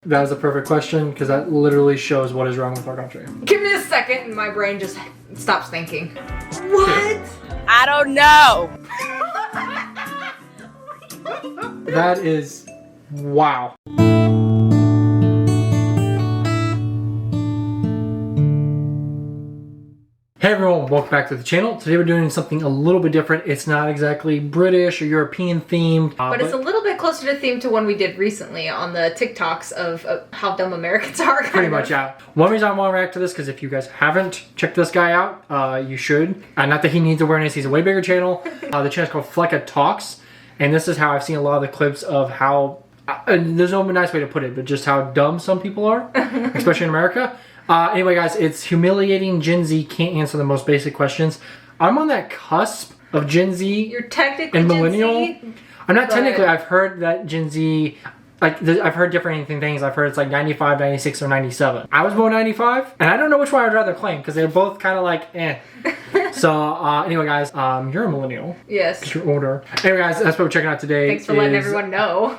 That was a perfect question because that literally shows what is wrong with our country. Give me a second and my brain just stops thinking. What? I don't know. That is wow. Hey everyone, welcome back to the channel. Today we're doing something a little bit different. It's not exactly British or European themed. But it's a little bit closer to theme to one we did recently on the TikToks of how dumb Americans are. Pretty much, yeah. One reason I want to react to this, because if you guys haven't checked this guy out, you should. Not that he needs awareness, he's a way bigger channel. The channel's called Flecca Talks. And this is how I've seen a lot of the clips of how, there's no nice way to put it, but just how dumb some people are, especially in America. Anyway, guys, it's humiliating. Gen Z can't answer the most basic questions. I'm on that cusp of Gen Z. You're technically and millennial. Gen Z, I'm not technically. I've heard that Gen Z, like, I've heard different things. I've heard it's like 95, 96, or 97. I was born 95, and I don't know which one I'd rather claim because they're both kind of like, eh. So, anyway, guys, you're a millennial. Yes. Because you're older. Anyway, guys, that's what we're checking out today. Thanks for letting everyone know.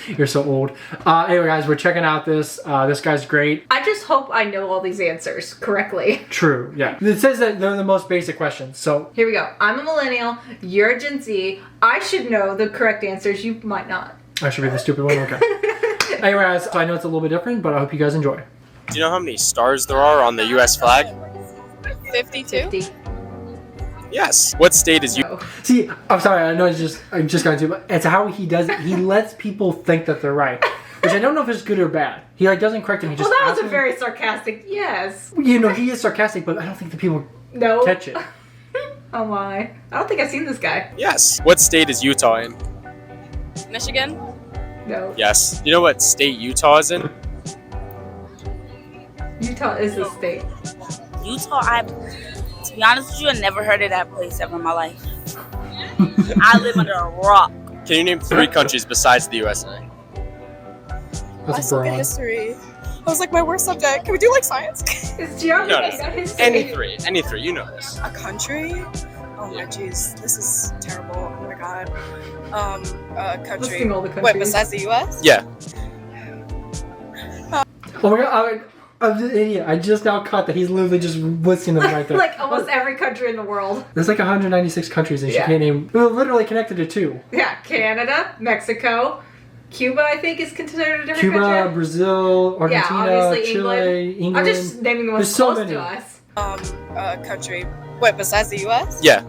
You're so old. Anyway, guys, we're checking out this. This guy's great. I just hope I know all these answers correctly. True, yeah. It says that they're the most basic questions, so. Here we go. I'm a millennial. You're a Gen Z. I should know the correct answers. You might not. I should be the stupid one? Okay. Anyway, guys, so I know it's a little bit different, but I hope you guys enjoy. Do you know how many stars there are on the U.S. flag? 52? 50. Yes. What state is you? See, I'm sorry, I know I'm just going to, but it's how he does it. He lets people think that they're right, which I don't know if it's good or bad. He like doesn't correct them. He just Well, that was asks a very sarcastic yes. You know, he is sarcastic, but I don't think the people No. catch it. Oh my. I don't think I've seen this guy. Yes. What state is Utah in? Michigan? No. Yes. Do you know what state Utah is in? Utah is a state. Utah, to be honest with you, I never heard of that place ever in my life. I live under a rock. Can you name 3 countries besides the USA? I That's suck at broad. history. I was like, my worst subject. Can we do like science? It's geography. No. Not history. Any three. You know this. A country? Oh my jeez, this is terrible. Oh my god. A country. Listing all the countries. Wait, besides the U.S.? Yeah. Oh my god, I'm an idiot. I just now caught that he's literally just listing them right there. Like almost every country in the world. There's like 196 countries and she Yeah. can't name. We're literally connected to 2. Yeah, Canada, Mexico, Cuba, I think is considered a different Cuba, country. Brazil, Argentina, obviously Chile, England. I'm just naming the ones There's so close many. to us. A country. Wait, besides the U.S.? Yeah.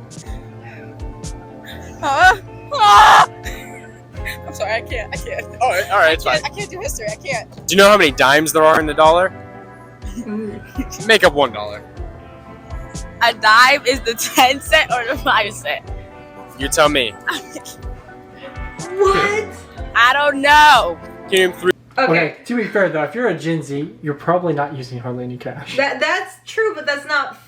I'm sorry, I can't. All right, it's fine. I can't do history. I can't. Do you know how many dimes there are in the dollar? Make up $1. A dime is the 10 cent or the 5 cent? You tell me. What? I don't know. Can you name 3? Okay, to be fair though, if you're a Gen Z, you're probably not using hardly any cash. That's true, but that's not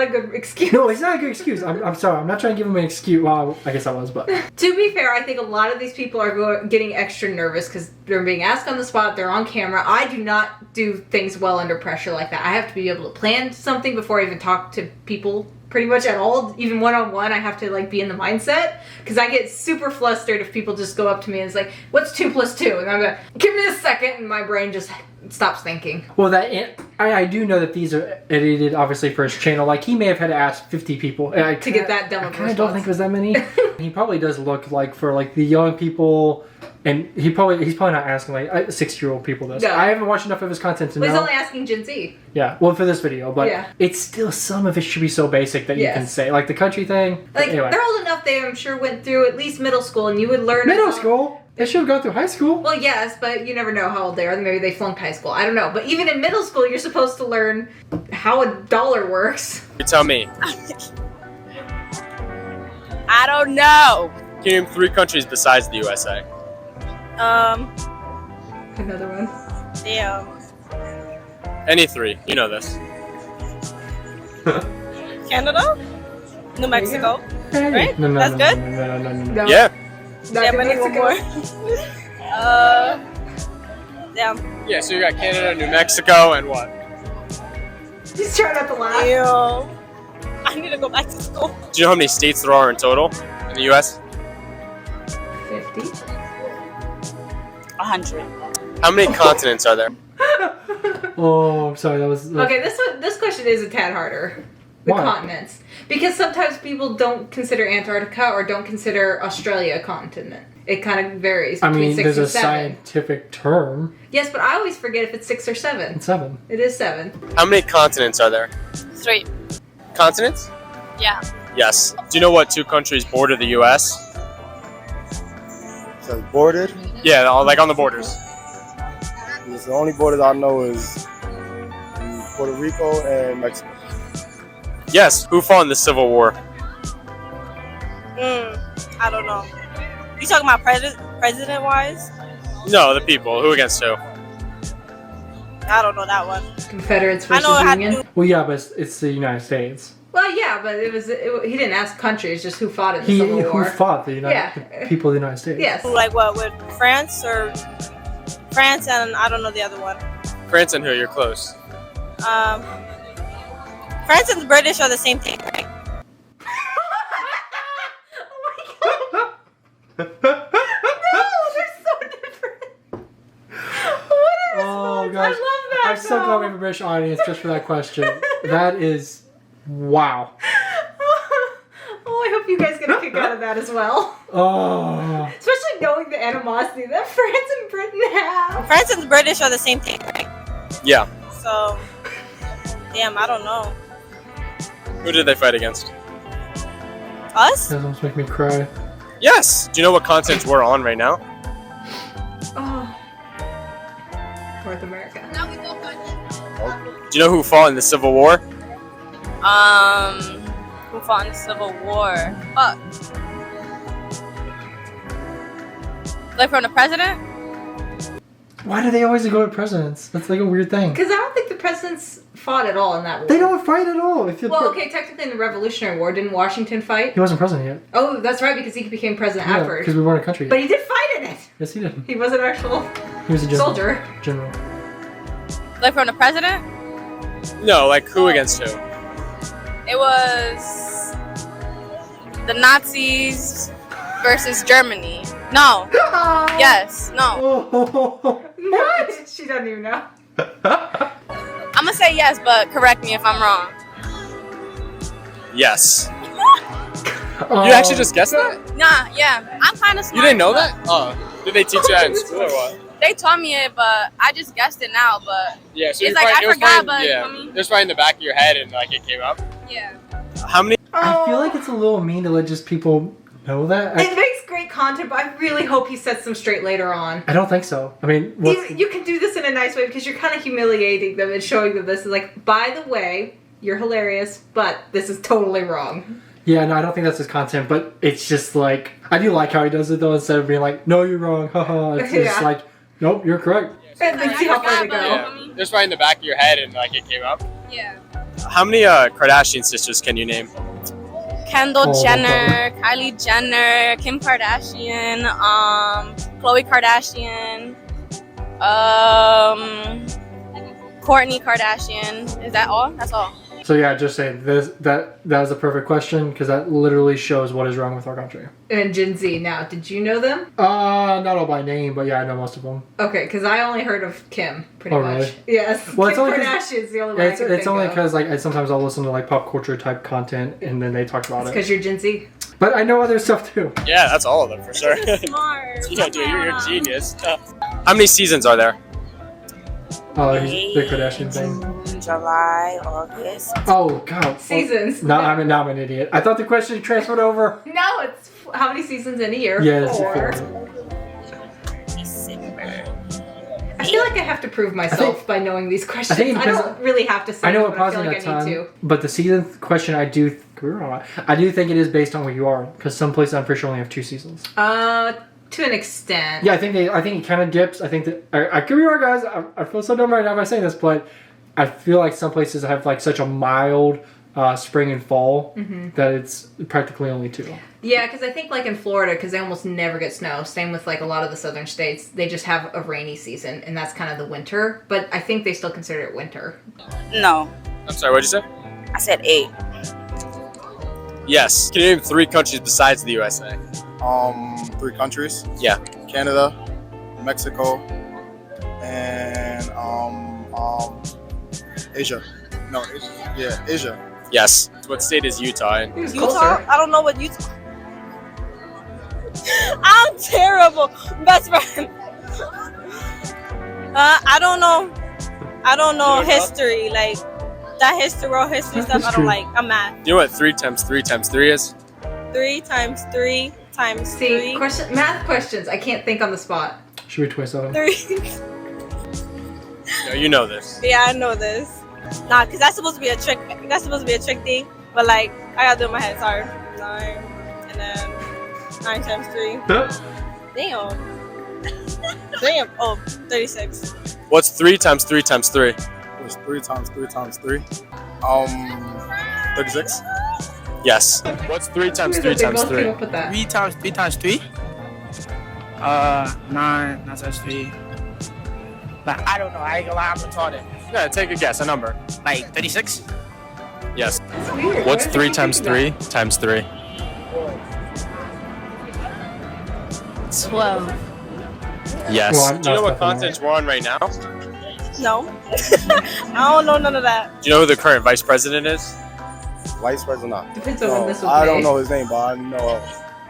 a good excuse. No, it's not a good excuse. I'm sorry. I'm not trying to give him an excuse. Well, I guess I was, but. To be fair, I think a lot of these people are getting extra nervous because they're being asked on the spot, they're on camera. I do not do things well under pressure like that. I have to be able to plan something before I even talk to people pretty much at all. Even one-on-one, I have to like be in the mindset because I get super flustered if people just go up to me and it's like, what's 2 + 2? And I'm like, give me a second, and my brain just stops thinking. Well, I do know that these are edited, obviously, for his channel. Like, he may have had to ask 50 people To get that dumb I of a kind of don't think it was that many. response. He probably does look like for like the young people, and he's probably not asking like 6-year-old people this. No. I haven't watched enough of his content to Well, he's know. only asking Gen Z. Yeah, well, for this video, but Yeah. it's still, some of it should be so basic that you Yes. can say, like the country thing. Like, Anyway. they're old enough they, I'm sure, went through at least middle school, and you would learn... Middle school? They should have gone through high school. Well, yes, but you never know how old they are. Maybe they flunked high school. I don't know. But even in middle school, you're supposed to learn how a dollar works. You tell me. I don't know. Can you name 3 countries besides the USA? Another one. Damn. Any 3. You know this. Canada? New Mexico? Right? No, That's good? No. No. Yeah. Not Damn, I need one more. Damn. Yeah, so you got Canada, New Mexico, and what? He's trying not to laugh. Ew. I need to go back to school. Do you know how many states there are in total in the U.S.? 50. 100. How many continents are there? Oh, I'm sorry. That was Okay, this question is a tad harder. The Why? continents. Because sometimes people don't consider Antarctica or don't consider Australia a continent. It kind of varies I between mean, 6 there's and a 7. scientific term. Yes, but I always forget if it's 6 or 7. It's 7. It is 7. How many continents are there? 3. Continents? Yeah. Yes. Do you know what 2 countries border the U.S.? So bordered. Yeah, like on the borders. The only borders I know is Puerto Rico and Mexico. Yes. Who fought in the Civil War? I don't know. You talking about president wise? No, the people. Who against who? I don't know that one. Confederates I versus know it had to Union. do. Well, yeah, but it's the United States. Well, yeah, but he didn't ask countries, just who fought in the He Civil who War. fought the people of the United States. Yes. Like what with France France and I don't know the other one. France and who? You're close. France and the British are the same thing, right? No, they're so different. What are Oh those? gosh, I love that. I'm so glad we have a British audience just for that question. That is, wow. Oh, I hope you guys get a kick out of that as well. Oh, Especially knowing the animosity that France and Britain have. France and the British are the same thing, right? Yeah. So, damn, I don't know. Who did they fight against? Us? that almost make me cry. Yes. Do you know what continents we're on right now? Oh. North America. Do you know who fought in the Civil War? Who fought in the Civil War? Fuck. Like from the president? Why do they always go to presidents? That's like a weird thing. Because I don't think the presidents fought at all in that war. They don't fight at all. If Well, okay, technically in the Revolutionary War, didn't Washington fight? He wasn't president yet. Oh, that's right, because he became president afterward. because we weren't a country yet. But he did fight in it. Yes, he did. He was an actual He was a general. soldier. General. Like from the president? No, like who against who? It was the Nazis versus Germany. No. Yes. No. Oh. What? She doesn't even know. I'm gonna say yes, but correct me if I'm wrong. Yes. You actually just guessed that? Nah, yeah. I'm kind of smart. You didn't know that? Oh. Did they teach you that in school or what? They taught me it, but I just guessed it now. But Yeah, so it's you're like probably- I it was forgot, probably- but yeah, I mean, it was right in the back of your head and like it came up. yeah. How many? I feel like it's a little mean to let just people know that. It makes great content, but I really hope he sets them straight later on. I don't think so. I mean, You can do this in a nice way because you're kind of humiliating them and showing them this is like, by the way, you're hilarious, but this is totally wrong. yeah, no, I don't think that's his content, but it's just like, I do like how he does it though, instead of being like, no, you're wrong, haha. It's just Yeah. like, nope, you're correct. And then see how far they go. Yeah, it was right in the back of your head and like it came up. Yeah. How many Kardashian sisters can you name? Kendall Oh, Jenner, Kylie Jenner, Kim Kardashian, Khloe Kardashian, Kourtney Kardashian. Is that all? That's all. So yeah, just saying this that was a perfect question because that literally shows what is wrong with our country. And Gen Z. Now, did you know them? Not all by name, but yeah, I know most of them. Okay, because I only heard of Kim, pretty Oh, much. really? Yes. Well, it's Kim only 'cause- Kardashian's the only one I can It's think only of. because like sometimes I'll listen to like pop culture type content and then they talk about It's it. because you're Gen Z. But I know other stuff too. Yeah, that's all of them for sure. Smart. Yeah, dude, you're a genius. How many seasons are there? Oh, the Kardashian thing. July, August. Oh God. Seasons. No, now I'm an idiot. I thought the question transferred over. No, it's how many seasons in a year? Yeah, it's 4. 4. December. I feel like I have to prove myself by knowing these questions. it I depends- don't really have to say I know it, we're but I feel pausing like that I need time, to. but the season question I do think it is based on where you are because some places I'm pretty sure only have 2 seasons. To an extent. Yeah, I think it kind of dips. I think that I could be wrong, guys. I feel so dumb right now by saying this, but I feel like some places have like such a mild spring and fall that it's practically only 2. Yeah, because I think like in Florida, because they almost never get snow. Same with like a lot of the southern states, they just have a rainy season, and that's kind of the winter. But I think they still consider it winter. No, I'm sorry, what'd you say? I said 8. Yes. Can you name 3 countries besides the USA? 3 countries. Yeah. Canada, Mexico, Asia. No, Asia. Yeah, Asia. Yes. What state is Utah in? He was Utah? closer. I don't know what Utah. I'm terrible. Best friend. I don't know. I don't know You look up? history. Like that history, world history That's stuff. I true. don't like. I'm mad. You know what 3 times 3 times 3 is? 3 times 3 times See, 3. math questions. I can't think on the spot. Should we twist that? 3. No, you know this. Yeah, I know this. Nah, cause that's supposed to be a trick. That's supposed to be a trick thing. But like, I gotta do it in my head. Sorry. 9, and then 9 times 3. Damn. Damn. Oh, 36. What's 3 times 3 times 3? It was 3 times 3 times 3. 36. Yes. What's 3 times 3 They times both 3? came up with that. 3 times 3 times 3? 9 times 3. But I don't know. I ain't gonna lie, I'm retarded. Yeah, take a guess, a number. Like 36? Yes. That's weird. What's Why did 3 they times think 3 of times 3? 12. Yes. Well, Do you know what that's continent we're on right now? No. I don't know none of that. Do you know who the current vice president is? Vice president. that? Depends on No, when this was I made. don't know his name, but I know.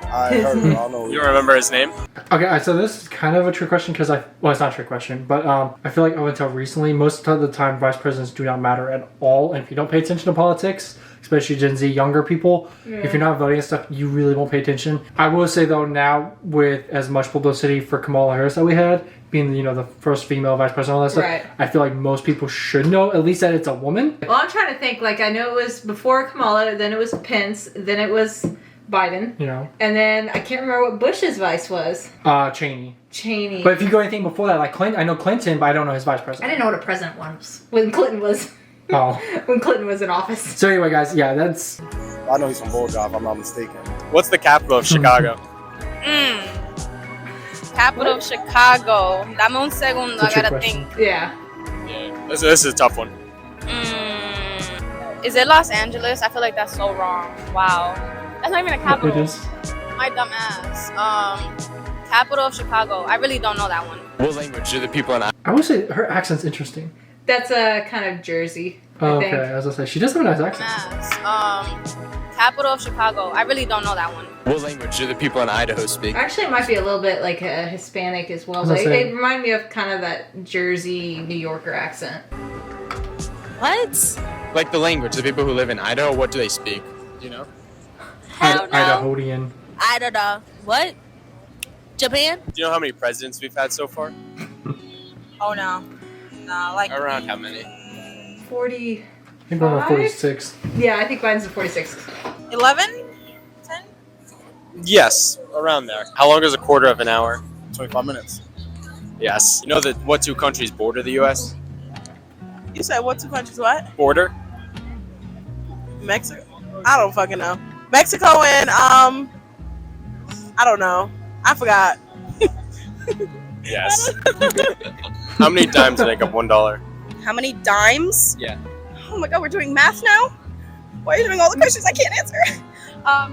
I heard him. I don't know. You don't remember his name? Okay, so this is kind of a trick question because well, it's not a trick question, but I feel like up until recently, most of the time, vice presidents do not matter at all. And if you don't pay attention to politics, especially Gen Z, younger people, if you're not voting and stuff, you really won't pay attention. I will say though, now with as much publicity for Kamala Harris that we had, being the first female vice president, all that stuff, Right. I feel like most people should know at least that it's a woman. Well, I'm trying to think. Like, I know it was before Kamala, then it was Pence, then it was Biden, and then I can't remember what Bush's vice was. Cheney. Cheney. But if you go anything before that, like Clinton, I know Clinton, but I don't know his vice I president. didn't know what a president was when Clinton was Oh. when Clinton was in office. So anyway, guys, yeah, that's I know he's from Bulldog, if I'm not mistaken. What's the capital of Chicago? Capital of Chicago. Dame un segundo. It's a I trick gotta question. think. Yeah. Yeah. This is a tough one. Is it Los Angeles? I feel like that's so wrong. Wow. That's not even a capital. it is. My dumb ass. Capital of Chicago. I really don't know that one. What language do the people in I would say her accent's interesting. That's a kind of Jersey, I Okay, think. as I say, she does have a nice accent. Ass. Capital of Chicago. I really don't know that one. What language do the people in Idaho speak? Actually, it might be a little bit like a Hispanic as well. I was But gonna say- it reminded me of kind of that Jersey, New Yorker accent. What? Like the language, the people who live in Idaho, what do they speak? Do you know? Hell no. Idahoan. I don't know. What? Japan? Do you know how many presidents we've had so far? Oh no. Nah, like Around how many? 40. I think we're on Five? 46. Yeah, I think Biden's at 46. 11? 10? Yes, around there. How long is a quarter of an hour? 25 minutes. Yes. You know that what 2 countries border the U.S.? You said what 2 countries? What? Border? Mexico? I don't fucking know. Mexico and I don't know. I forgot. Yes. How many dimes make up $1? How many dimes? Yeah. Oh my god, we're doing math now? Why are you doing all the questions I can't answer?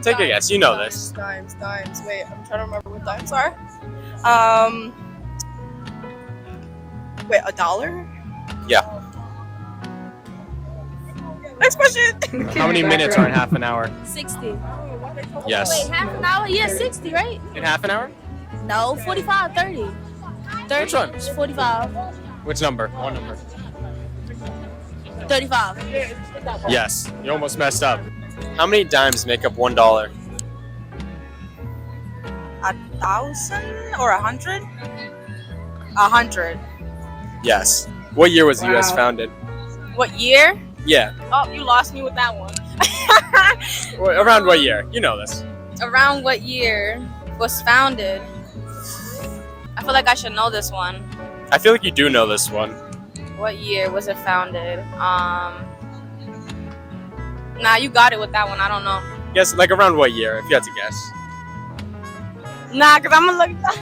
Take a dimes, guess. You know dimes, this. Dimes. Wait, I'm trying to remember what dimes are. Wait, $1? Yeah. Next question. How many minutes are in half an hour? 60. Yes. Wait, half an hour? Yeah, 60, right? In half an hour? No, 45, 30. 30? Which one? 45. Which number? One number. 35. Yes. You almost messed up. How many dimes make up $1? 1,000 or 100? 100. Yes. What year was the U.S. Wow. founded? What year? Yeah. Oh, you lost me with that one. Around what year? You know this. Around what year was founded? I feel like I should know this one. I feel like you do know this one. What year was it founded? Nah, you got it with that one. I don't know. Guess, like around what year, if you had to guess. Nah, because I'm going to look.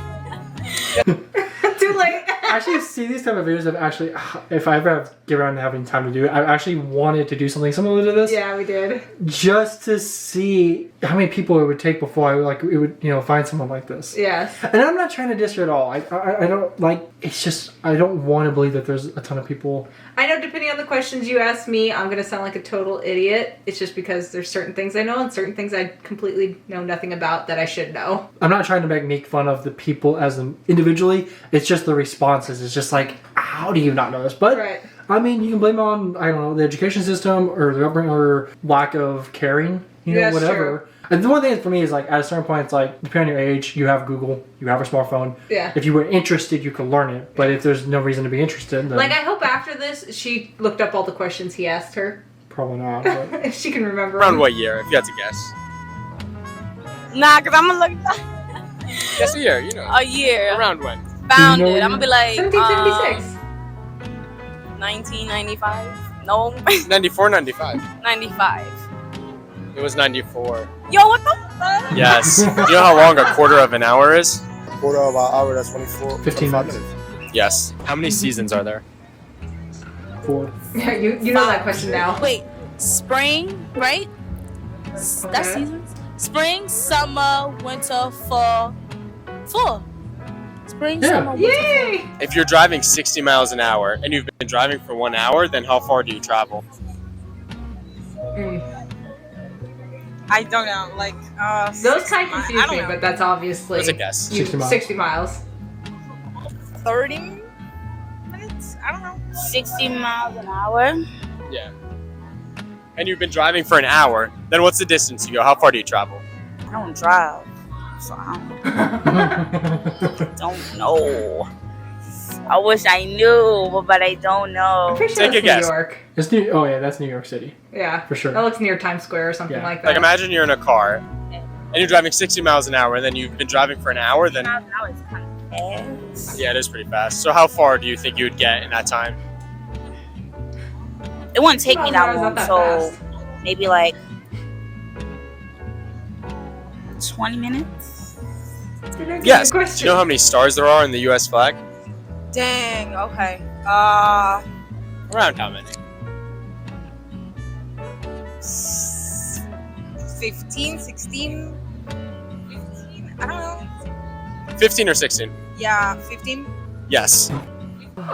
Too late. I actually see these type of videos of actually, if I ever get around to having time to do it, I actually wanted to do something similar to this. Yeah, we did. Just to see how many people it would take before I would find someone like this. Yes. And I'm not trying to diss her at all. I don't like. It's just I don't want to believe that there's a ton of people. I know depending on the questions you ask me, I'm going to sound like a total idiot. It's just because there's certain things I know and certain things I completely know nothing about that I should know. I'm not trying to make fun of the people as them individually. It's just the responses. It's just like, how do you not know this? But Right. I mean, you can blame it on, I don't know, the education system or the upbringing or lack of caring, That's whatever. true. And the one thing for me is like, at a certain point, it's like, depending on your age, you have Google, you have a smartphone. Yeah. If you were interested, you could learn it. But if there's no reason to be interested, then Like, I hope after this, she looked up all the questions he asked her. probably not. But If she can remember Around them. what year, if you had to guess? Nah, because I'm going to look Guess a year, you know. a year. Around when? Found Do you know it. I'm going to be like 1776. 1995. No, 94, 95. 95. It was 94. Yo, what the fuck? Yes. Do you know how long a quarter of an hour is? Quarter of an hour, that's 24. 15 25 minutes. Yes. How many seasons are there? 4. Yeah, you know that question now. Wait, spring, right? That's Okay. seasons. Spring, summer, winter, fall. Fall. Spring, Yeah. summer, winter, fall. Yay! If you're driving 60 miles an hour and you've been driving for 1 hour, then how far do you travel? I don't know. Like, Those kind of I confuse don't me, know. but that's obviously What's a guess? 60 miles. 60 miles. 30 minutes? I don't know. 60 miles an hour. Yeah. And you've been driving for an hour, then what's the distance you go? How far do you travel? I don't drive, so I don't know. I wish I knew, but I don't I'm know. pretty sure Take that's a guess. New York. It's New. Oh yeah, that's New York City Yeah. for sure. That looks near Times Square or something Yeah. like that. Like imagine you're in a car and you're driving 60 miles an hour and then you've been driving for an hour, then Miles an hour is kind of fast. yeah, it is pretty fast. So how far do you think you would get in that time? It wouldn't take me that Miles an hour long, is not so that maybe like 20 minutes. That's a Yes. good Do question. you know how many stars there are in the US flag? Dang, okay. Around how many? 15, 16, 15? I don't know. 15 or 16? Yeah, 15. Yes.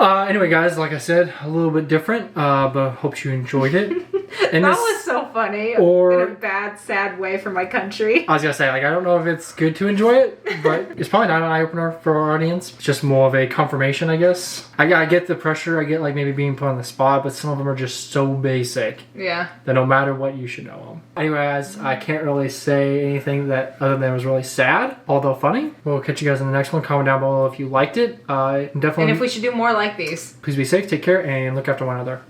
Anyway, guys, like I said, a little bit different, but hope you enjoyed it. And that this- was so funny. or- in a bad, sad way for my country. I was gonna say, like, I don't know if it's good to enjoy it, but it's probably not an eye opener for our audience. It's just more of a confirmation, I guess. I get the pressure. I get like maybe being put on the spot, but some of them are just so basic Yeah. that no matter what, you should know them. Anyway, guys, I can't really say anything that other than it was really sad, although funny. We'll catch you guys in the next one. Comment down below if you liked it. Definitely. And if we should do more like these. Please be safe, take care, and look after one another.